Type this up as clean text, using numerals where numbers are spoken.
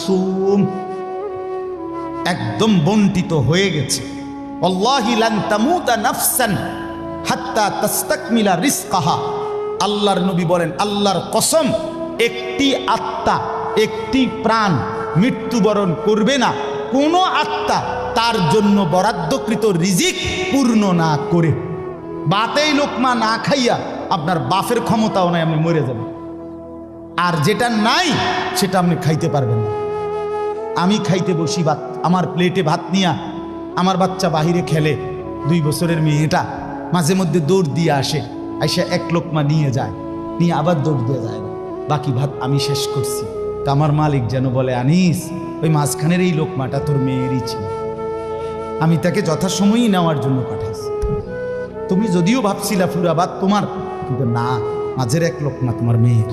মাকসুম, একদম বন্টিত হয়ে গেছে। আল্লাহি লান তামুতা নাফসান হাত্তা তাস্তাকমিলা রিজকাহা। আল্লাহর নবী বলেন, আল্লাহর কসম, একটি আত্মা, একটি প্রাণ মৃত্যুবরণ করবে না কোনো আত্মা তার জন্য বরাদ্দকৃত রিজিক পূর্ণ না করে। বাতেই লোকমা না খাইয়া আপনার বাফের ক্ষমতাও নাই, আপনি মরে যাবেন। আর যেটা নাই সেটা আপনি খাইতে পারবেন না। আমি খাইতে বসি ভাত, আমার প্লেটে ভাত নিয়া আমার বাচ্চা বাহিরে খেলে, 2 বছরের মেয়েটা মাঝে মধ্যে দৌড় দিয়ে আসে, আইসা 1 লোকমা নিয়ে যায়, নিয়ে আবার দৌড় দিয়ে যায়, বাকি ভাত আমি শেষ করছি। তা আমার মালিক যেন বলে, আনিস, ওই মাঝখানের এই লোকমাটা তোর মেয়েরই ছিল, আমি তাকে যথাসময়ই নেওয়ার জন্য পাঠাইছি। তুমি যদিও ভাবছিলা পুরা ভাত তোমার, কিন্তু না, মাঝের 1 লোকমা তোমার মেয়ের।